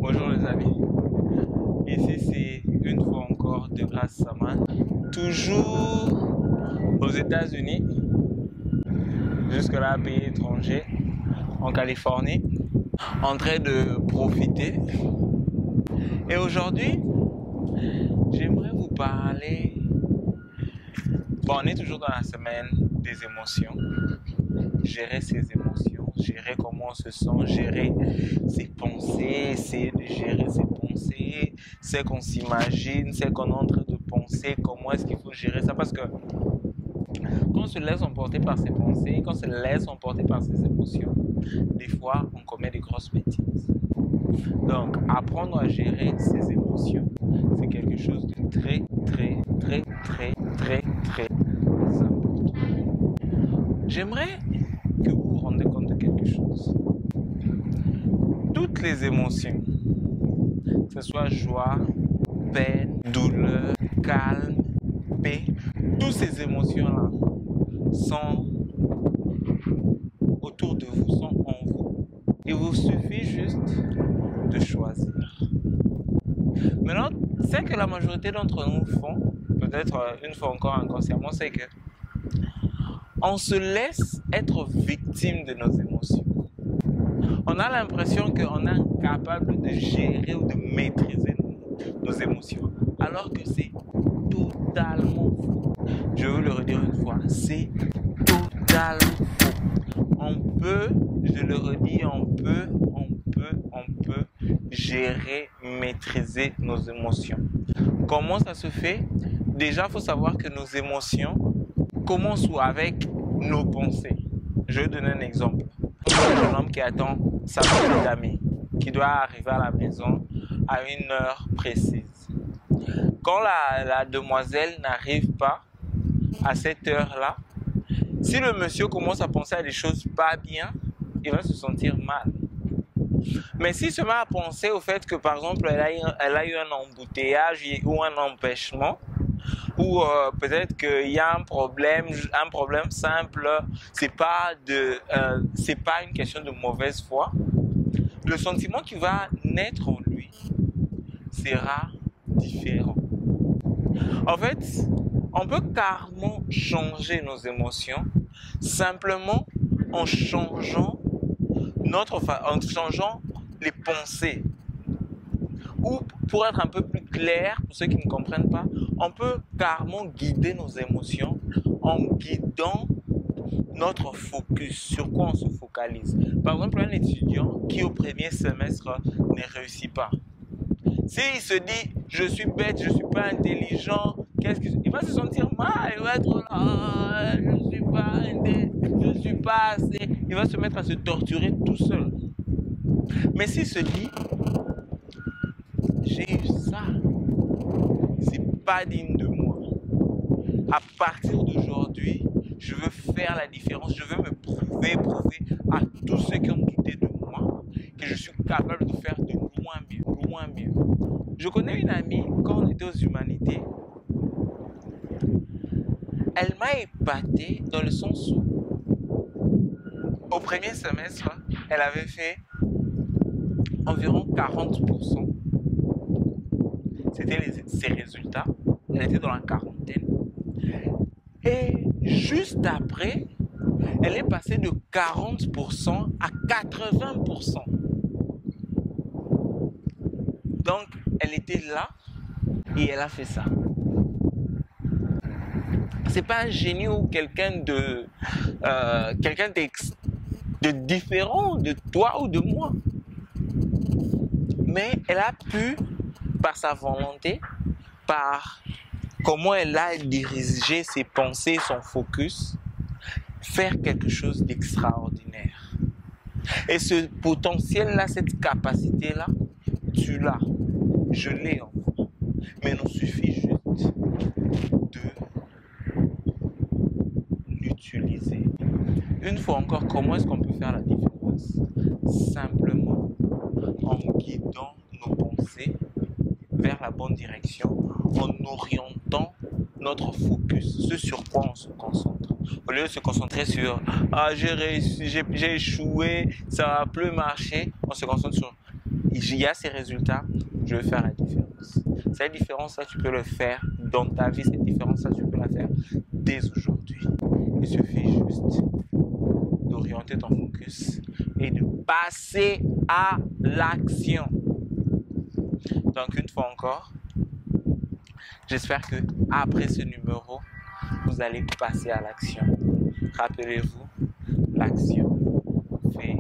Bonjour les amis, ici c'est une fois encore de Grâce Saman, toujours aux États-Unis, jusque-là pays étranger, en Californie, en train de profiter. Et aujourd'hui, j'aimerais vous parler, bon, on est toujours dans la semaine des émotions, gérer ses émotions, gérer comment on se sent, gérer ses pensées, essayer de gérer ses pensées, c'est qu'on s'imagine, c'est qu'on est en train de penser, comment est-ce qu'il faut gérer ça, parce que quand on se laisse emporter par ses pensées, quand on se laisse emporter par ses émotions, des fois on commet des grosses bêtises. Donc apprendre à gérer ses émotions, c'est quelque chose de très important. J'aimerais que vous vous rendiez compte de quelque chose. Toutes les émotions, que ce soit joie, peine, douleur, calme, paix, toutes ces émotions-là sont autour de vous, sont en vous. Il vous suffit juste de choisir. Maintenant, ce que la majorité d'entre nous font, peut-être une fois encore inconsciemment, c'est que on se laisse être victime de nos émotions. On a l'impression qu'on est incapable de gérer ou de maîtriser nos émotions, alors que c'est totalement faux. Je vais vous le redire une fois, c'est totalement faux. On peut, je le redis, on peut gérer, maîtriser nos émotions. Comment ça se fait? Déjà, il faut savoir que nos émotions commencent avec nos pensées. Je vais donner un exemple. Un jeune homme qui attend sa petite amie, qui doit arriver à la maison à une heure précise. Quand la demoiselle n'arrive pas à cette heure-là, si le monsieur commence à penser à des choses pas bien, il va se sentir mal. Mais s'il se met à penser au fait que, par exemple, elle a eu un embouteillage ou un empêchement, ou peut-être qu'il y a un problème simple, c'est pas une question de mauvaise foi, le sentiment qui va naître en lui sera différent. En fait, on peut carrément changer nos émotions simplement en changeant les pensées. Ou pour être un peu plus clair, pour ceux qui ne comprennent pas, on peut carrément guider nos émotions en guidant notre focus, sur quoi on se focalise. Par exemple, un étudiant qui au premier semestre ne réussit pas. S'il se dit, je suis bête, je ne suis pas intelligent, il va se sentir mal, il va être là, je ne suis pas assez, il va se mettre à se torturer tout seul. Mais s'il se dit, j'ai eu ça, c'est pas digne de moi. À partir d'aujourd'hui, je veux faire la différence, je veux me prouver à tous ceux qui ont douté de moi que je suis capable de faire de loin mieux. Je connais une amie, quand on était aux humanités, elle m'a épaté dans le sens où, au premier semestre, elle avait fait environ 40%. C'était ses résultats. Elle était dans la quarantaine. Et juste après, elle est passée de 40% à 80%. Donc, elle était là et elle a fait ça. C'est pas un génie ou quelqu'un de différent de toi ou de moi. Mais elle a pu, par sa volonté, par comment elle a dirigé ses pensées, son focus, faire quelque chose d'extraordinaire. Et ce potentiel-là, cette capacité-là, tu l'as. Je l'ai en moi. Mais il nous suffit juste de l'utiliser. Une fois encore, comment est-ce qu'on peut faire la différence? Simplement en guidant nos pensées vers la bonne direction, en orientant notre focus, ce sur quoi on se concentre. Au lieu de se concentrer sur « Ah, j'ai réussi, j'ai échoué, ça va plus marcher », on se concentre sur il y a ces résultats, je veux faire la différence. Cette différence-là, tu peux le faire dans ta vie. Cette différence-là, tu peux la faire dès aujourd'hui. Il suffit juste d'orienter ton focus et de passer à l'action. Donc, une fois encore, j'espère que après ce numéro, vous allez passer à l'action. Rappelez-vous, l'action fait